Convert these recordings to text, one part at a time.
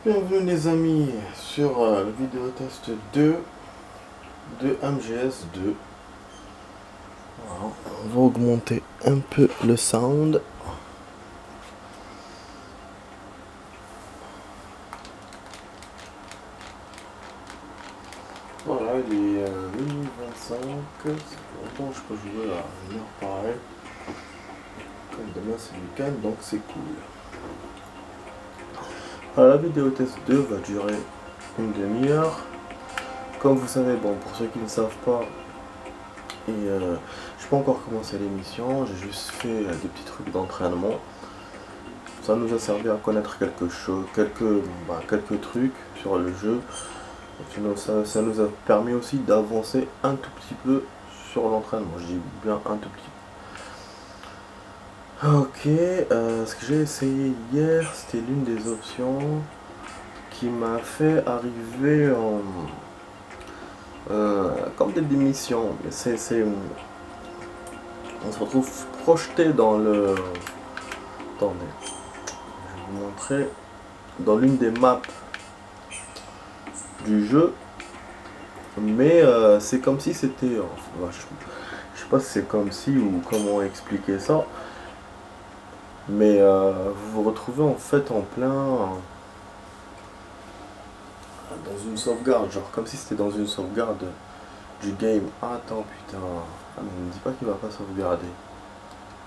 Bienvenue les amis sur le vidéo test 2 de MGS2. Voilà, on va augmenter un peu le sound. Voilà, il est minuit 25. Ça fait longtemps que je peux jouer à une heure pareille. Comme demain c'est le week-end, donc c'est cool. Alors, la vidéo test 2 va durer une demi-heure. Comme vous savez, bon, pour ceux qui ne savent pas, je n'ai pas encore commencé l'émission, j'ai juste fait des petits trucs d'entraînement. Ça nous a servi à connaître quelque chose, quelques trucs sur le jeu. Sinon, ça nous a permis aussi d'avancer un tout petit peu sur l'entraînement. Je dis bien un tout petit peu. Ok, ce que j'ai essayé hier, c'était l'une des options qui m'a fait arriver en comme des missions. Mais on se retrouve projeté dans le. Attendez, je vais vous montrer dans l'une des maps du jeu, mais c'est comme si c'était, je sais pas si c'est comme si ou comment expliquer ça, mais vous vous retrouvez en fait en plein dans une sauvegarde, genre comme si c'était dans une sauvegarde du game. Ah, attends, putain, ah, mais ne dis pas qu'il va pas sauvegarder.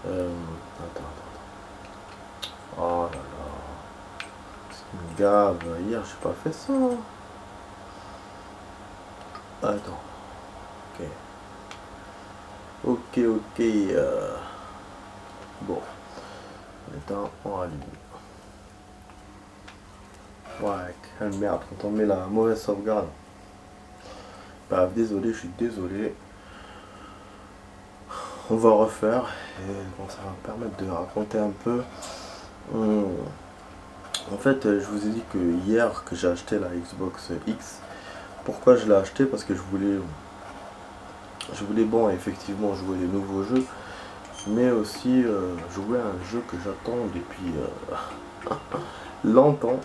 Attends. Oh là là, c'est une gave. Hier j'ai pas fait ça. Attends. Ok. Ok. Bon. Attends, on rallume. Ouais, quelle merde quand on met la mauvaise sauvegarde. Bah, désolé, je suis désolé. On va refaire. Et bon, ça va me permettre de raconter un peu. En fait, je vous ai dit que hier que j'ai acheté la Xbox X. Pourquoi je l'ai acheté? Parce que je voulais bon effectivement jouer les nouveaux jeux, mais aussi jouer à un jeu que j'attends depuis longtemps.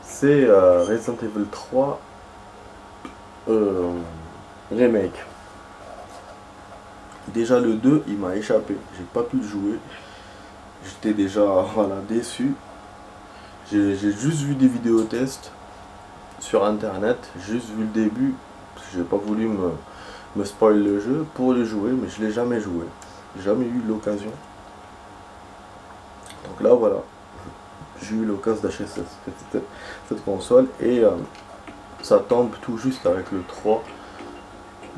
C'est Resident Evil 3 Remake. Déjà le 2 il m'a échappé, j'ai pas pu le jouer. J'étais déjà voilà, déçu. J'ai juste vu des vidéos tests sur internet, juste vu le début, parce que j'ai pas voulu me spoil le jeu pour le jouer, mais je l'ai jamais joué. J'ai jamais eu l'occasion. Donc là voilà, j'ai eu l'occasion d'acheter cette console et ça tombe tout juste avec le 3.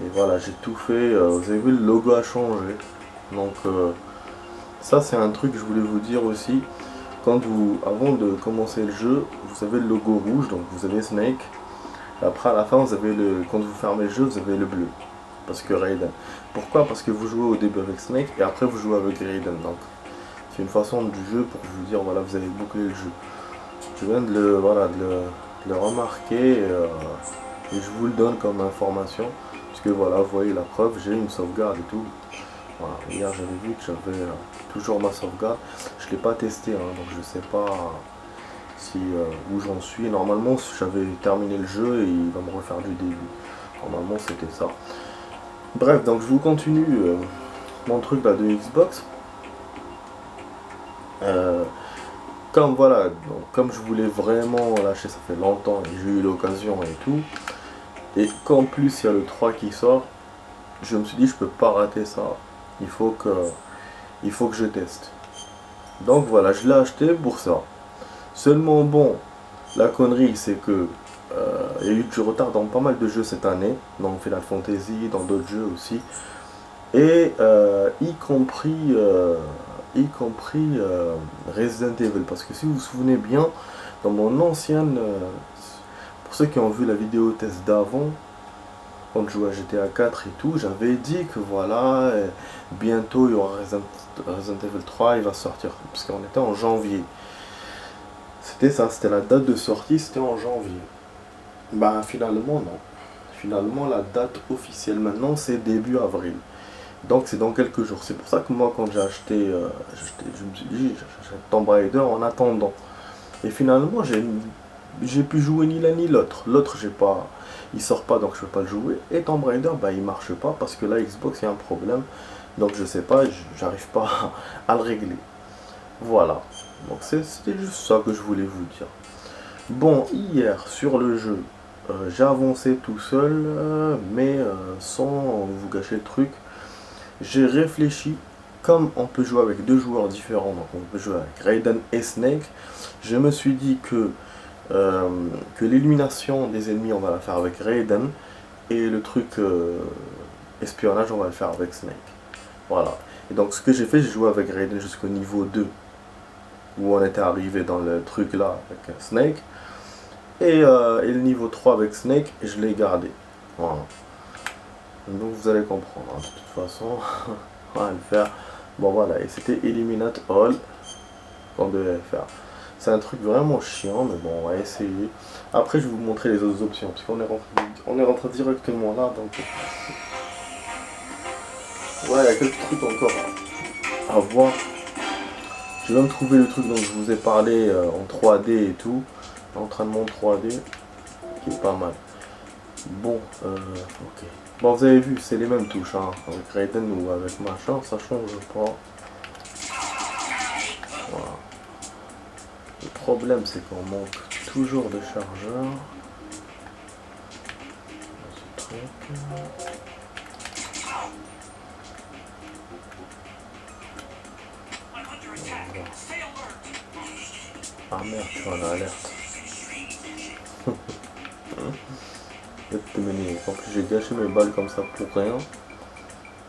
Et voilà, j'ai tout fait. Vous avez vu, le logo a changé. Donc ça c'est un truc que je voulais vous dire aussi. Avant de commencer le jeu, vous avez le logo rouge, donc vous avez Snake. Après à la fin, quand vous fermez le jeu, vous avez le bleu. Parce que Raiden. Pourquoi? Parce que vous jouez au début avec Snake et après vous jouez avec Raiden. Donc c'est une façon du jeu pour vous dire voilà, vous avez bouclé le jeu. Je viens de le remarquer et je vous le donne comme information. Parce que voilà, vous voyez la preuve, j'ai une sauvegarde et tout. Voilà, hier j'avais vu que j'avais toujours ma sauvegarde. Je ne l'ai pas testé, hein, donc je ne sais pas si, où j'en suis. Normalement, j'avais terminé le jeu et il va me refaire du début. Normalement, c'était ça. Bref, donc je vous continue mon truc là de Xbox. Comme voilà, donc, comme je voulais vraiment lâcher, ça fait longtemps et j'ai eu l'occasion et tout. Et qu'en plus il y a le 3 qui sort, je me suis dit je peux pas rater ça. Il faut que je teste. Donc voilà, je l'ai acheté pour ça. Seulement bon, la connerie c'est que il y a eu du retard dans pas mal de jeux cette année, dans Final Fantasy, dans d'autres jeux aussi, et y compris Resident Evil. Parce que si vous vous souvenez bien, dans mon ancienne, pour ceux qui ont vu la vidéo test d'avant, quand je jouais à GTA 4 et tout, j'avais dit que voilà, bientôt il y aura Resident Evil 3, il va sortir, parce qu'on était en janvier. C'était ça, c'était la date de sortie, c'était en janvier. Bah finalement non. Finalement la date officielle maintenant c'est début avril. Donc c'est dans quelques jours. C'est pour ça que moi quand j'ai acheté, je me suis dit j'achète Tomb Raider en attendant. Et finalement j'ai pu jouer ni l'un ni l'autre. L'autre, j'ai pas, il sort pas, donc je peux pas le jouer. Et Tomb Raider, bah il marche pas parce que la Xbox, il y a un problème. Donc je sais pas, j'arrive pas à le régler. Voilà. Donc c'était juste ça que je voulais vous dire. Bon, hier sur le jeu, j'ai avancé tout seul, mais sans vous gâcher le truc. J'ai réfléchi, comme on peut jouer avec deux joueurs différents, donc on peut jouer avec Raiden et Snake. Je me suis dit euh, que l'élimination des ennemis, on va la faire avec Raiden, et le truc espionnage, on va le faire avec Snake. Voilà. Et donc ce que j'ai fait, j'ai joué avec Raiden jusqu'au niveau 2, où on était arrivé dans le truc là avec Snake. Et le niveau 3 avec Snake, je l'ai gardé. Voilà. Donc vous allez comprendre, hein. De toute façon, on va le faire. Bon voilà, et c'était Eliminate All qu'on devait faire. C'est un truc vraiment chiant, mais bon, on va essayer. Après, je vais vous montrer les autres options, parce qu'on est rentré directement là, donc... Ouais, il y a quelques trucs encore à voir. Je vais me trouver le truc dont je vous ai parlé en 3D et tout. L'entraînement 3D, qui est pas mal. Bon, ok. Bon, vous avez vu, c'est les mêmes touches, hein. Avec Raiden ou avec machin, ça change pas. Voilà. Le problème, c'est qu'on manque toujours de chargeur. Ce truc. Ah merde, je suis en alerte. En plus, j'ai gâché mes balles comme ça pour rien.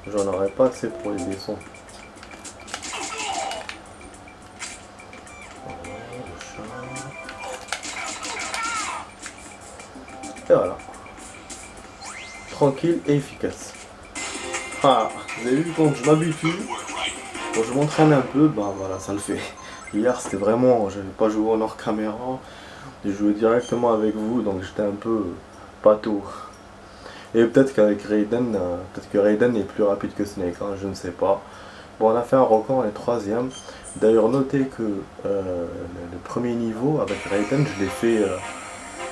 J'en aurais pas assez pour les descendre. Et voilà. Tranquille et efficace. Ah, vous avez vu, quand je m'habitue, quand je m'entraîne un peu, bah voilà, ça le fait. Hier, c'était vraiment, j'avais pas joué en hors caméra. J'ai joué directement avec vous, donc j'étais un peu pâteau. Et peut-être qu'avec Raiden, peut-être que Raiden est plus rapide que Snake, hein, je ne sais pas. Bon, on a fait un record, on est troisième. D'ailleurs, notez que le premier niveau avec Raiden, je l'ai fait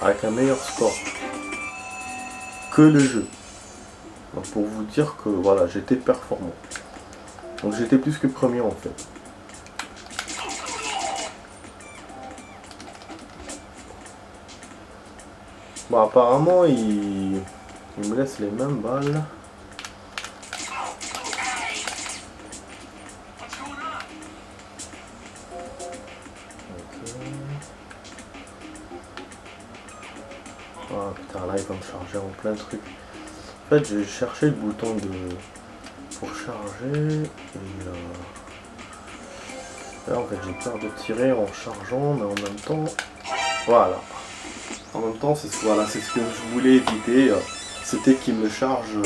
avec un meilleur score que le jeu. Donc pour vous dire que voilà, j'étais performant. Donc j'étais plus que premier en fait. Bon, apparemment, il me laisse les mêmes balles. Ah putain, là il va me charger en plein truc. En fait, j'ai cherché le bouton pour charger. Et là, en fait, j'ai peur de tirer en chargeant, mais en même temps, voilà. En même temps, c'est voilà, ce que je voulais éviter. C'était qu'il me charge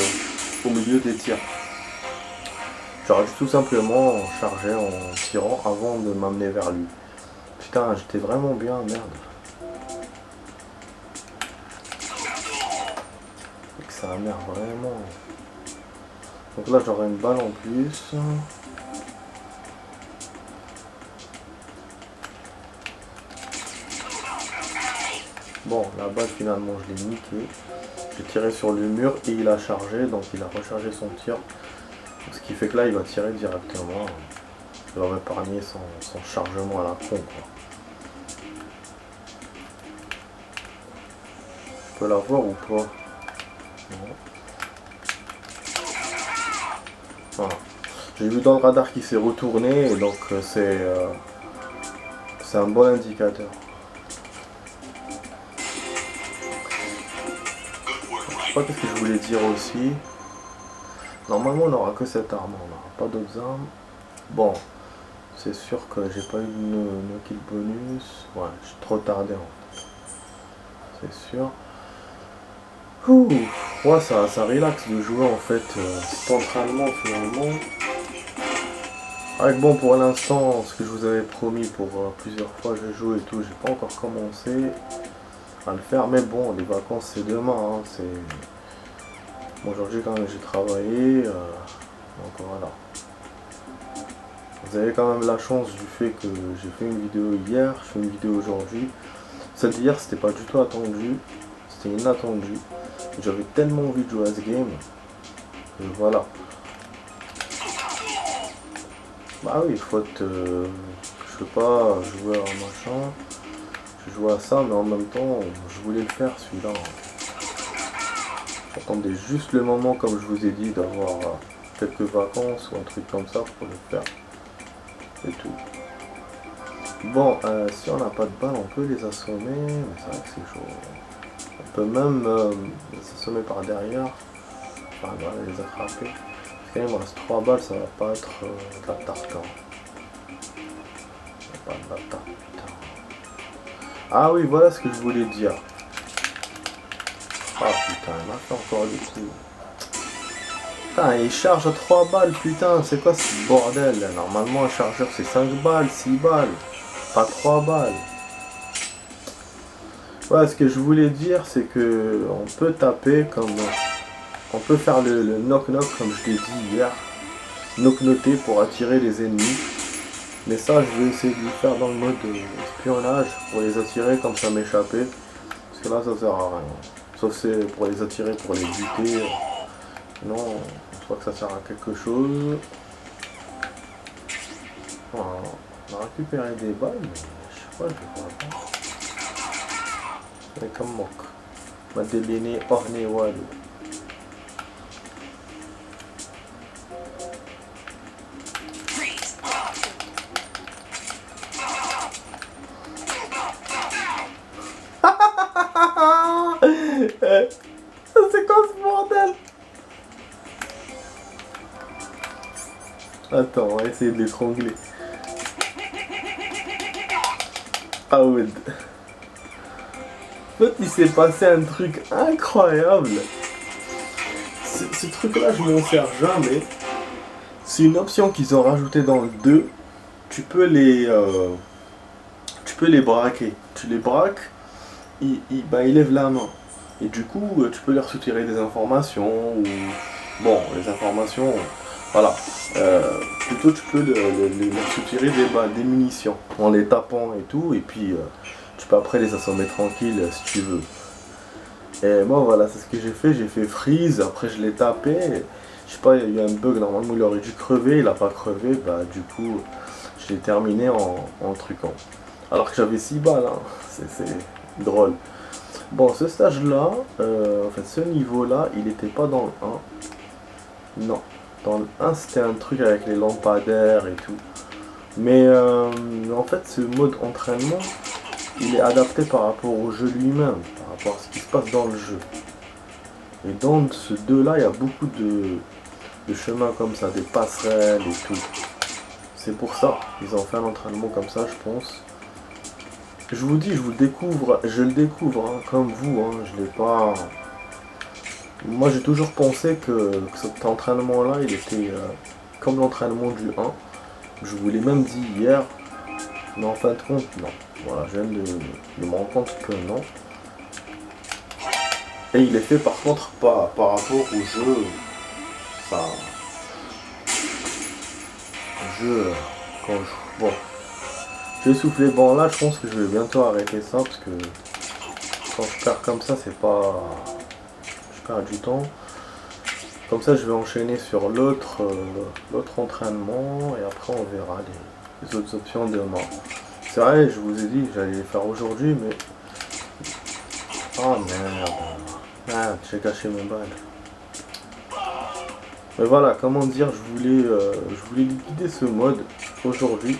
au milieu des tirs. J'aurais dû tout simplement charger en tirant avant de m'amener vers lui. Putain, j'étais vraiment bien, merde. Et que ça merde vraiment. Donc là, j'aurai une balle en plus. Bon, la balle finalement, je l'ai niqué. J'ai tiré sur le mur et il a chargé, donc il a rechargé son tir. Ce qui fait que là, il va tirer directement. Il va m'épargner son chargement à la con, quoi. Je peux la voir ou pas? Non. Voilà. J'ai vu dans le radar qu'il s'est retourné, et donc c'est un bon indicateur. Je sais pas qu'est-ce que je voulais dire aussi. Normalement, on n'aura que cette arme, on n'aura pas d'autres armes. Bon, c'est sûr que j'ai pas eu de kill bonus. Ouais, je suis trop tardé en fait. C'est sûr. Ouh, ouais, ça relaxe de jouer en fait cet entraînement finalement. Avec bon, pour l'instant, ce que je vous avais promis pour plusieurs fois je joue et tout, j'ai pas encore commencé à le faire. Mais bon, les vacances c'est demain. Hein, bon, aujourd'hui quand même j'ai travaillé. Donc voilà. Vous avez quand même la chance du fait que j'ai fait une vidéo hier, je fais une vidéo aujourd'hui. Celle d'hier, c'était pas du tout attendu. C'était inattendu. J'avais tellement envie de jouer à ce game. Et voilà. Bah oui, faute. Je peux pas jouer à un machin. Je jouais à ça, mais en même temps, je voulais le faire celui-là. J'attendais juste le moment, comme je vous ai dit, d'avoir quelques vacances ou un truc comme ça pour le faire. Et tout. Bon, si on n'a pas de balles, on peut les assommer, mais c'est vrai que c'est chaud. On peut même les assommer par derrière. Enfin, voilà, les attraper. Quand même, il me reste 3 balles, ça va pas être de la tarte. Pas de la tarte. Ah oui, voilà ce que je voulais dire. Ah putain, il m'a fait encore des coups. Putain, il charge à 3 balles, putain, c'est quoi ce bordel là? Normalement, un chargeur c'est 5 balles, 6 balles, pas 3 balles. Ouais, ce que je voulais dire, c'est que on peut taper comme. On peut faire le knock-knock comme je l'ai dit hier. Knock-noter pour attirer les ennemis. Mais ça, je vais essayer de le faire dans le mode espionnage pour les attirer comme ça m'échapper. Parce que là, ça sert à rien. Sauf c'est pour les attirer, pour les buter. Sinon, je crois que ça sert à quelque chose. Voilà. On a récupéré des balles, mais je sais pas, je vois pas. C'est comme moque. Ma déléné orné walou. C'est quoi ce bordel? Attends, on va essayer de l'étrangler. Ah ouais. En fait, il s'est passé un truc incroyable. Ce truc-là, je m'en sers jamais. C'est une option qu'ils ont rajoutée dans le 2. Tu peux les braquer. Tu les braques, ils lèvent la main. Et du coup, tu peux leur soutirer des informations. Ou... Bon, les informations, voilà. Plutôt, tu peux leur soutirer des munitions en les tapant et tout. Et puis, tu peux après les assommer tranquille si tu veux. Et moi, voilà, c'est ce que j'ai fait. J'ai fait freeze. Après, je l'ai tapé. Je sais pas, il y a eu un bug. Normalement, il aurait dû crever. Il a pas crevé. Bah, du coup, je l'ai terminé en truquant. Alors que j'avais 6 balles. Hein. C'est drôle. Bon, ce stage-là, en fait, ce niveau-là, il n'était pas dans le 1. Non. Dans le 1, c'était un truc avec les lampadaires et tout. Mais en fait, ce mode entraînement, il est adapté par rapport au jeu lui-même, par rapport à ce qui se passe dans le jeu. Et dans ce 2-là, il y a beaucoup de chemins comme ça, des passerelles et tout. C'est pour ça qu'ils ont fait un entraînement comme ça, je pense. Je vous dis, je le découvre hein, comme vous, hein, je l'ai pas... Moi j'ai toujours pensé que cet entraînement-là, il était comme l'entraînement du 1. Je vous l'ai même dit hier, mais en fin de compte, non. Voilà, je viens de me rendre compte que non. Et il est fait par contre par rapport au jeu. Enfin... Jeu... Quand je... Bon... J'ai soufflé, bon là je pense que je vais bientôt arrêter ça parce que quand je perds comme ça c'est pas... Je perds du temps. Comme ça je vais enchaîner sur l'autre entraînement et après on verra les autres options demain. C'est vrai, je vous ai dit que j'allais les faire aujourd'hui mais... Oh merde. Ah, j'ai caché mon balle. Mais voilà, comment dire, je voulais liquider ce mode aujourd'hui.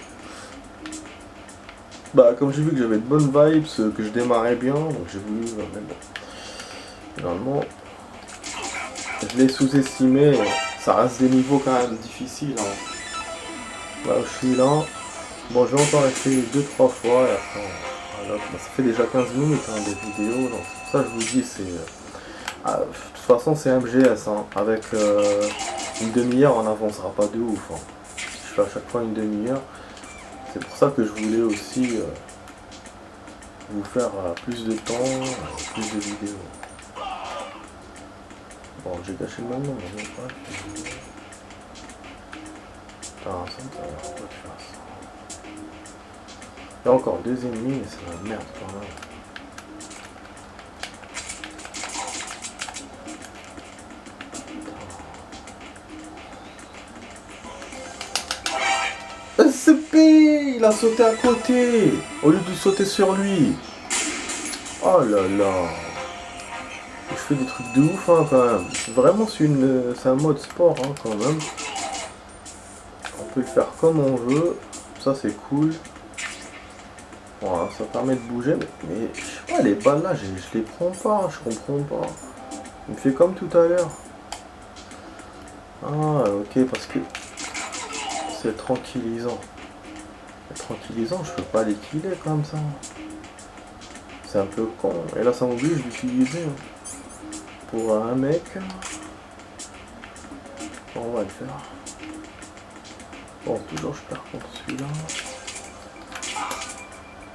Bah comme j'ai vu que j'avais de bonnes vibes, que je démarrais bien, donc j'ai voulu... mais bon. Finalement, je l'ai sous-estimé, ça reste des niveaux quand même difficiles. Hein. Là où je suis là, bon je vais encore essayer 2-3 fois et après, voilà, bah, ça fait déjà 15 minutes hein, des vidéos, donc c'est pour ça que je vous dis, c'est... de toute façon c'est MGS, hein. Avec une demi-heure on n'avancera pas de ouf. Hein. Je fais à chaque fois une demi-heure. C'est pour ça que je voulais aussi vous faire plus de temps, plus de vidéos. Bon, j'ai caché le nom, mais même pas. Putain, ça me fait pas de faire ça. Il y a encore 2 ennemis, mais c'est la merde quand même. CP, il a sauté à côté, au lieu de sauter sur lui. Oh là là. Je fais des trucs de ouf hein, quand même. Vraiment c'est un mode sport hein, quand même. On peut le faire comme on veut. Ça c'est cool. Voilà, ça permet de bouger. Mais je sais pas, les balles là, je les prends pas. Je comprends pas. Il me fait comme tout à l'heure. Ah ok, parce que c'est tranquillisant. C'est tranquillisant, je peux pas les killer comme ça. C'est un peu con. Et là ça m'oblige d'utiliser. Pour un mec. On va le faire. Bon, toujours je perds contre celui-là.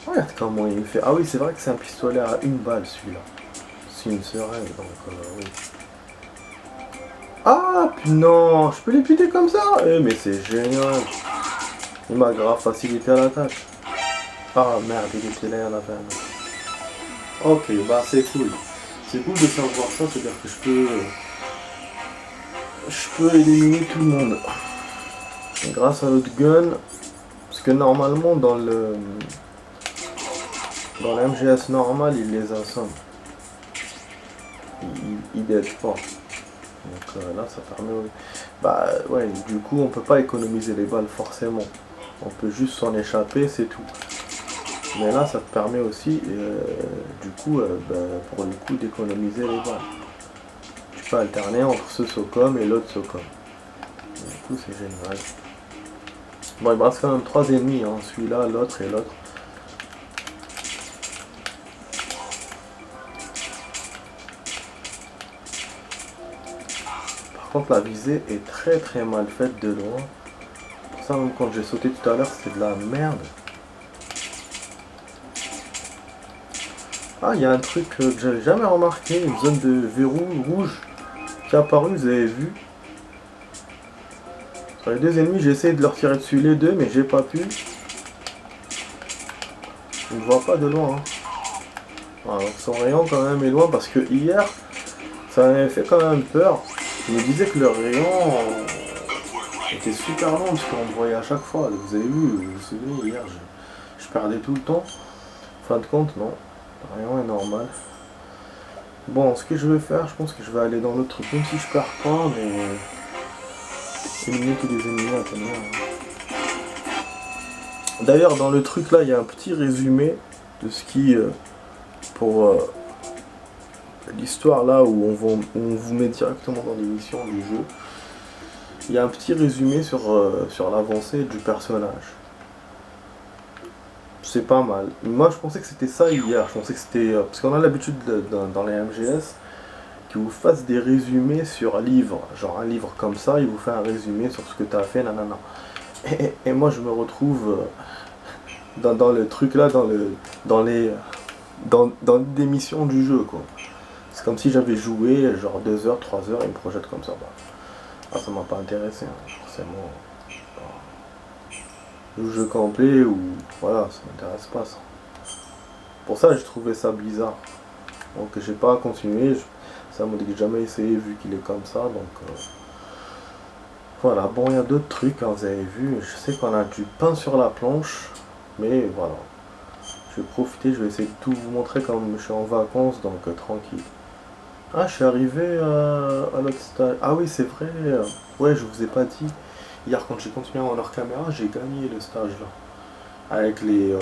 Regarde comment il fait. Ah oui, c'est vrai que c'est un pistolet à une balle celui-là. C'est une seringue, donc oui. Ah non, je peux les buter comme ça. Mais c'est génial. Il m'a grave facilité à la tâche. Ah merde, il était là à la fin. Ok, bah c'est cool. C'est cool de savoir ça, c'est-à-dire que je peux éliminer tout le monde. Grâce à l'autre gun. Parce que normalement dans le MGS normal, il les assomme. Il dead pas. Donc là, ça permet... Bah ouais, du coup, on peut pas économiser les balles forcément. On peut juste s'en échapper, c'est tout. Mais là, ça te permet aussi, du coup, bah, pour le coup, d'économiser les balles. Tu peux alterner entre ce SOCOM et l'autre SOCOM. Du coup, c'est génial. Bon, il me reste quand même 3 ennemis, hein. Celui-là, l'autre et l'autre. Par contre, la visée est très mal faite de loin. Pour ça, même quand j'ai sauté tout à l'heure, c'était de la merde. Ah, il y a un truc que j'avais jamais remarqué, une zone de verrou rouge qui est apparue, vous avez vu. Sur les deux ennemis, j'ai essayé de leur tirer dessus les deux, mais j'ai pas pu. Je ne vois pas de loin. Hein. Voilà, son rayon quand même est loin parce que hier, ça m'avait fait quand même peur. Je me disais que le rayon était super long parce qu'on le voyait à chaque fois. Vous avez vu, vous vous souvenez, hier, je perdais tout le temps. En fin de compte, non. Le rayon est normal. Bon, ce que je vais faire, je pense que je vais aller dans l'autre truc, même si je perds pas, mais... éliminer tous les ennemis à tenir. D'ailleurs, dans le truc là, il y a un petit résumé de ce qui... pour l'histoire là où on vous met directement dans l'émission du jeu. Il y a un petit résumé sur l'avancée du personnage. C'est pas mal. Moi je pensais que c'était ça hier. Je pensais que c'était... parce qu'on a l'habitude dans les MGS qu'ils vous fassent des résumés sur livre. Genre un livre comme ça, il vous fait un résumé sur ce que tu as fait, nanana. Et moi je me retrouve dans le truc là, dans des missions du jeu quoi. C'est comme si j'avais joué genre 2 heures, 3 heures et il me projette comme ça. Bah. Ah, ça m'a pas intéressé, hein, forcément. Le jeu complet ou voilà, ça m'intéresse pas ça. Pour ça j'ai trouvé ça bizarre. Donc j'ai pas continué, ça m'a dit que j'ai jamais essayé vu qu'il est comme ça, donc voilà. Bon, il y a d'autres trucs, hein, vous avez vu, je sais qu'on a du pain sur la planche, mais voilà. Je vais profiter, je vais essayer de tout vous montrer comme je suis en vacances, donc tranquille. Ah, je suis arrivé à l'autre stage. Ah oui, c'est vrai. Ouais, je vous ai pas dit. Hier, quand j'ai continué en hors caméra, j'ai gagné le stage là. Avec les...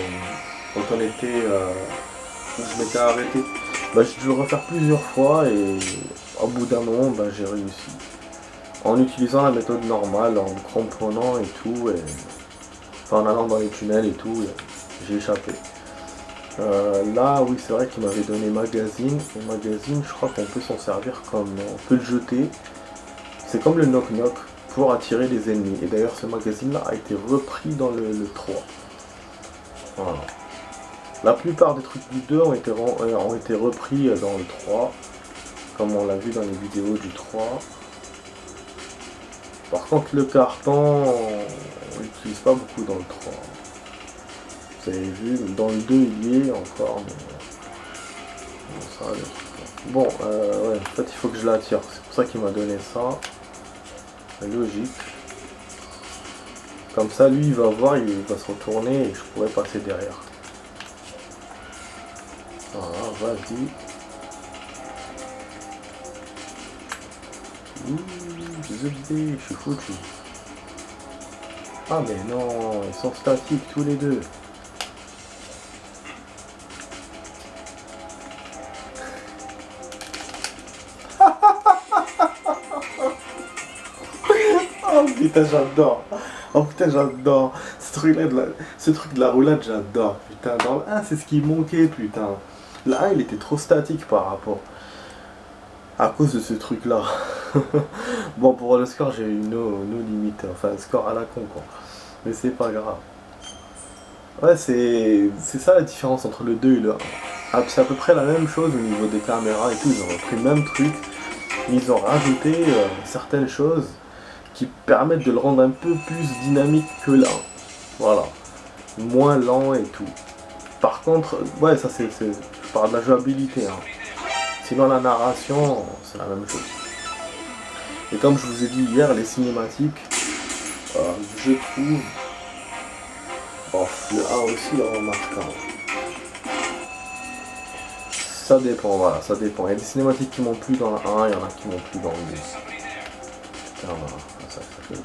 quand on était... je m'étais arrêté. Bah, j'ai dû le refaire plusieurs fois et au bout d'un moment, bah, j'ai réussi. En utilisant la méthode normale, en me cramponnant et tout. Et... enfin, en allant dans les tunnels et tout, j'ai échappé. Là, oui, c'est vrai qu'il m'avait donné magazine. Et magazine, je crois qu'on peut s'en servir comme... on peut le jeter. C'est comme le knock-knock pour attirer les ennemis. Et d'ailleurs, ce magazine-là a été repris dans le 3. Voilà. La plupart des trucs du 2 ont été repris dans le 3. Comme on l'a vu dans les vidéos du 3. Par contre, le carton, on l'utilise pas beaucoup dans le 3. Vous avez vu, dans le 2 il y est encore, mais... bon, ouais, en fait il faut que je l'attire, c'est pour ça qu'il m'a donné ça. C'est logique. Comme ça, lui, il va voir, il va se retourner et je pourrais passer derrière. Voilà, vas-y. Ouh, je suis foutu. Ah mais non, ils sont statiques tous les deux. Oh putain, j'adore. Oh putain, j'adore. Ce truc de la roulade, j'adore. Putain, dans le 1, c'est ce qui manquait, putain. Le 1, il était trop statique par rapport. À cause de ce truc-là. Bon, pour le score, j'ai eu nos limites. Enfin, score à la con, quoi. Mais c'est pas grave. Ouais, c'est ça la différence entre le 2 et le 1. Ah, c'est à peu près la même chose au niveau des caméras et tout. Ils ont repris le même truc. Ils ont rajouté certaines choses qui permettent de le rendre un peu plus dynamique que là. Voilà. Moins lent et tout. Par contre, ouais, ça c'est. Je parle de la jouabilité. Hein. Sinon, la narration, c'est la même chose. Et comme je vous ai dit hier, les cinématiques, je trouve. Bon, le 1 aussi est remarquable. Ça dépend, voilà, ça dépend. Il y a des cinématiques qui m'ont plu dans le 1, il y en a qui m'ont plu dans le 2. Putain, voilà. Ça fait le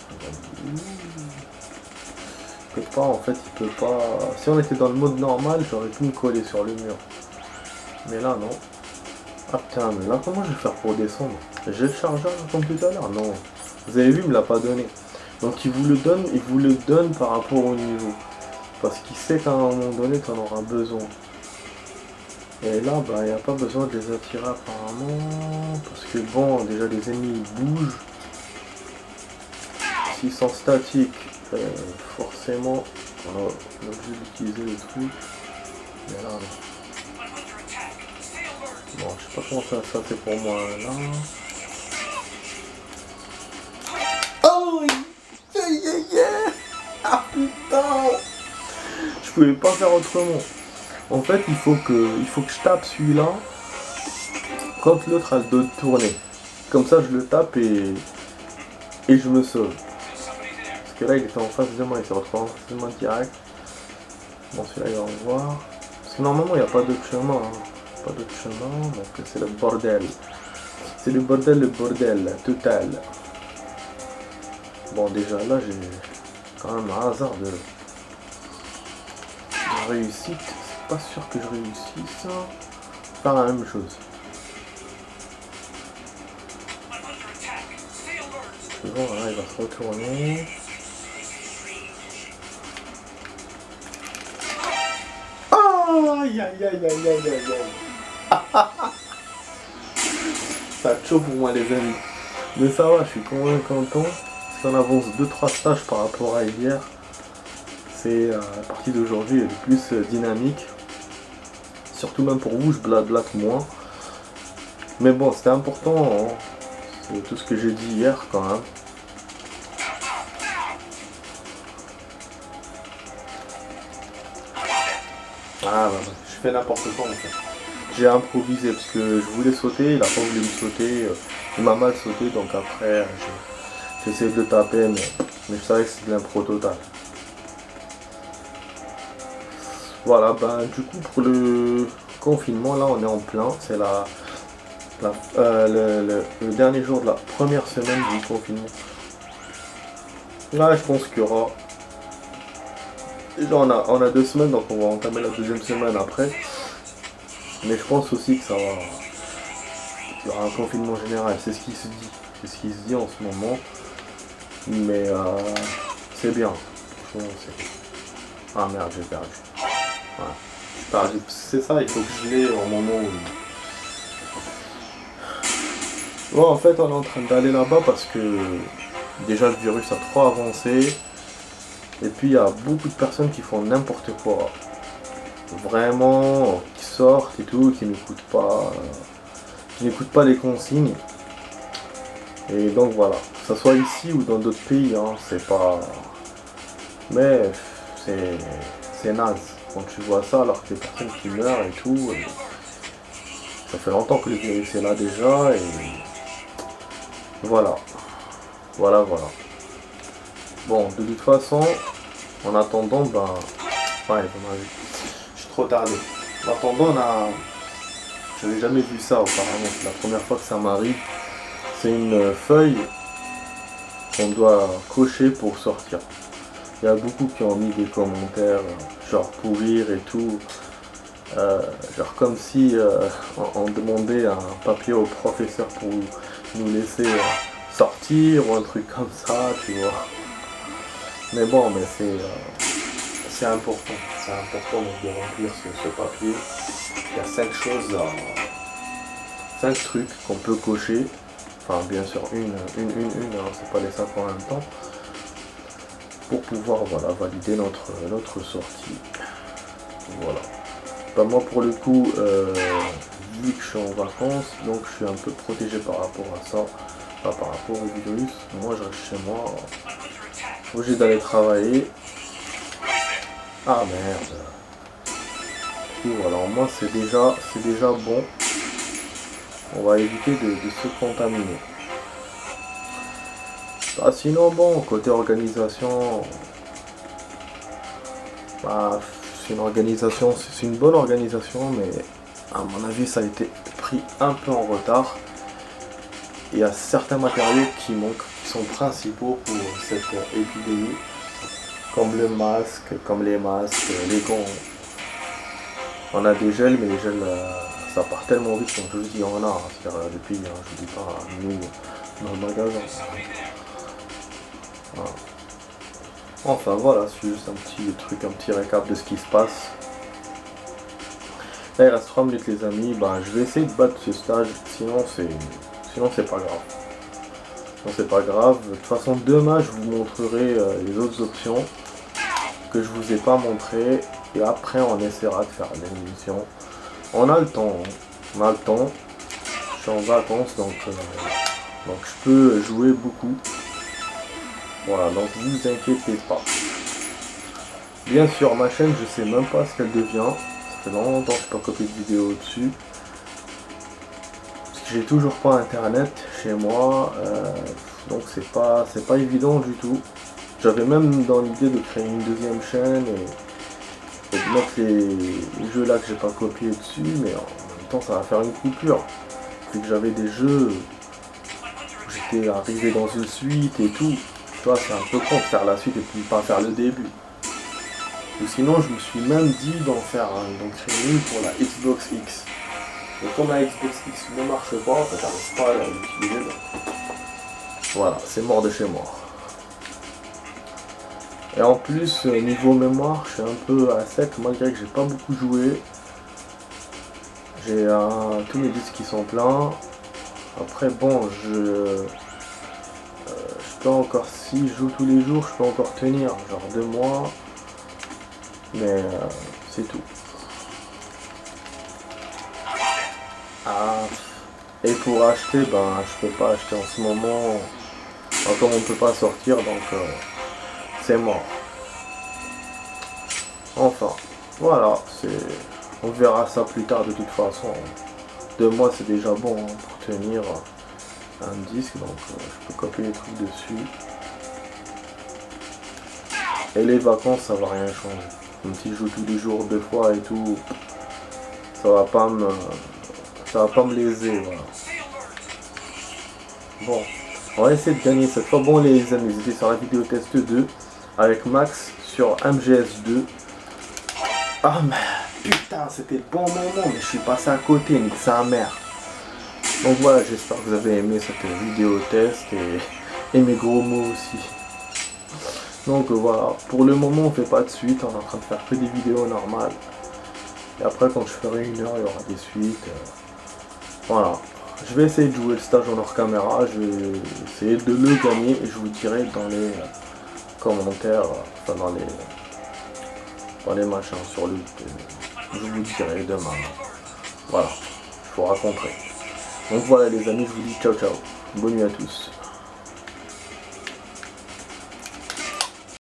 il peut pas, en fait, il peut pas. Si on était dans le mode normal, j'aurais pu me coller sur le mur. Mais là, non. Ah putain, mais là, comment je vais faire pour descendre? J'ai le chargeur comme tout à l'heure? Non. Vous avez vu, il me l'a pas donné. Donc il vous le donne par rapport au niveau. Parce qu'il sait qu'à un moment donné, tu en auras besoin. Et là, bah, il n'y a pas besoin de les attirer apparemment. Parce que bon, déjà les ennemis ils bougent. S'ils sont statiques, forcément, on est obligé d'utiliser le truc. Mais là, non. Bon, je sais pas comment ça fait pour moi là. Oh yeah, yeah, yeah. Ah putain, je pouvais pas faire autrement. En fait, il faut que je tape celui-là quand l'autre a le dos tourné. Comme ça, je le tape et je me sauve. Parce que là, il était en face de moi, il s'est retrouvé en face de moi direct. Bon, celui-là, il va en voir. Parce que normalement, il n'y a pas d'autre chemin. Hein. Pas d'autre chemin, donc c'est le bordel. C'est le bordel, total. Bon, déjà là, j'ai quand même un hasard de réussite. C'est pas sûr que je réussisse. Faire la même chose. Bon, là, il va se retourner. Oh, aïe, aïe, aïe, aïe, aïe, aïe. Ça a chaud pour moi, les amis. Mais ça va, je suis content. Si on avance 2-3 stages par rapport à hier, c'est la partie d'aujourd'hui elle est plus dynamique. Surtout même pour vous, je blablate moins. Mais bon, c'était important. Hein. C'est tout ce que j'ai dit hier quand même. Ah bah, je fais n'importe quoi en fait. J'ai improvisé parce que je voulais sauter, il a pas voulu me sauter, il m'a mal sauté donc après j'ai essayé de le taper mais je savais que c'était de l'impro total. Voilà, ben du coup pour le confinement là on est en plein, c'est le dernier jour de la première semaine du confinement. Là je pense qu'il y aura. Déjà on a 2 semaines donc on va entamer la deuxième semaine après. Mais je pense aussi que ça va. Il y aura un confinement général, c'est ce qui se dit. C'est ce qui se dit en ce moment. Mais c'est bien. Ah merde, j'ai perdu. Voilà. J'ai perdu. C'est ça, il faut que je l'ai au moment où. Bon, en fait, on est en train d'aller là-bas parce que déjà le virus a trop avancé. Et puis il y a beaucoup de personnes qui font n'importe quoi. Vraiment, qui sortent et tout, qui n'écoutent pas les consignes. Et donc voilà, que ce soit ici ou dans d'autres pays, hein, c'est pas. Mais c'est naze. Quand tu vois ça alors que des personnes qui meurent et tout, ça fait longtemps que le virus est là déjà et voilà. Voilà. Bon, de toute façon, en attendant, ben... Ouais, je suis trop tardé. En attendant, j'avais jamais vu ça auparavant. C'est la première fois que ça m'arrive. C'est une feuille qu'on doit cocher pour sortir. Il y a beaucoup qui ont mis des commentaires, genre pour rire et tout. Genre comme si on demandait un papier au professeur pour nous laisser sortir ou un truc comme ça, tu vois. Mais bon, mais c'est important. C'est important de remplir ce papier. Il y a 5 choses, 5 trucs qu'on peut cocher. Enfin, bien sûr, c'est pas les 5 en même temps. Pour pouvoir, voilà, valider notre sortie. Voilà. Bah, moi, pour le coup, vu que je suis en vacances, donc je suis un peu protégé par rapport à ça. Pas par rapport au virus. Moi, je reste chez moi. Obligé d'aller travailler. Ah merde. Du coup, voilà, moi c'est déjà bon. On va éviter de se contaminer. Ah, sinon bon, côté organisation, bah, c'est une bonne organisation, mais à mon avis ça a été pris un peu en retard. Il y a certains matériaux qui manquent, qui sont principaux pour cette épidémie, comme le masque, comme les masques, les gants. On a des gels, mais les gels, ça part tellement vite, donc je vous dis, on en a, c'est-à-dire des pays, je vous dis pas, nous, dans le magasin. Voilà. Enfin voilà, c'est juste un petit récap de ce qui se passe. Là il reste 3 minutes les amis, bah, je vais essayer de battre ce stage, sinon c'est pas grave. Non, c'est pas grave. De toute façon, demain, je vous montrerai les autres options que je vous ai pas montré. Et après, on essaiera de faire l'émission. On a le temps. Hein. On a le temps. Je suis en vacances, donc je peux jouer beaucoup. Voilà, donc vous inquiétez pas. Bien sûr, ma chaîne, je sais même pas ce qu'elle devient. Ça fait longtemps que je n'ai pas copié de vidéo dessus. J'ai toujours pas internet chez moi, donc c'est pas évident du tout. J'avais même dans l'idée de créer une deuxième chaîne et de mettre les jeux là que j'ai pas copiés dessus, mais en même temps ça va faire une coupure. Vu que j'avais des jeux où j'étais arrivé dans une suite et tout, tu vois, c'est un peu con de faire la suite et puis pas faire le début. Ou sinon je me suis même dit d'en créer une pour la Xbox X. Et comme la Xbox X ne marche pas, j'arrive pas à l'utiliser. Voilà, c'est mort de chez mort. Et en plus, niveau mémoire, je suis un peu à sec, malgré que j'ai pas beaucoup joué. J'ai tous mes disques qui sont pleins. Après, bon, je peux encore, si je joue tous les jours, je peux encore tenir, genre 2 mois. Mais c'est tout. Ah, et pour acheter, ben je peux pas acheter en ce moment, comme on peut pas sortir, donc c'est mort. Enfin, voilà, on verra ça plus tard de toute façon. 2 mois c'est déjà bon hein, pour tenir un disque, donc je peux copier les trucs dessus. Et les vacances ça va rien changer. Même si je joue tous les jours 2 fois et tout, ça va pas me léser, voilà. Bon, on va essayer de gagner cette fois. Bon les amis, vous étiez sur la vidéo test 2 avec Max sur MGS2. Ah mais putain, c'était le bon moment, mais je suis passé à côté, nique sa mère. Donc voilà, j'espère que vous avez aimé cette vidéo test et mes gros mots aussi. Donc voilà, pour le moment on fait pas de suite, on est en train de faire que des vidéos normales. Et après quand je ferai 1 heure, il y aura des suites. Voilà. Je vais essayer de jouer le stage en hors caméra, je vais essayer de le gagner et je vous dirai dans les commentaires, enfin dans les machins sur le... Je vous dirai demain. Voilà, je vous raconterai. Donc voilà les amis, je vous dis ciao ciao. Bonne nuit à tous.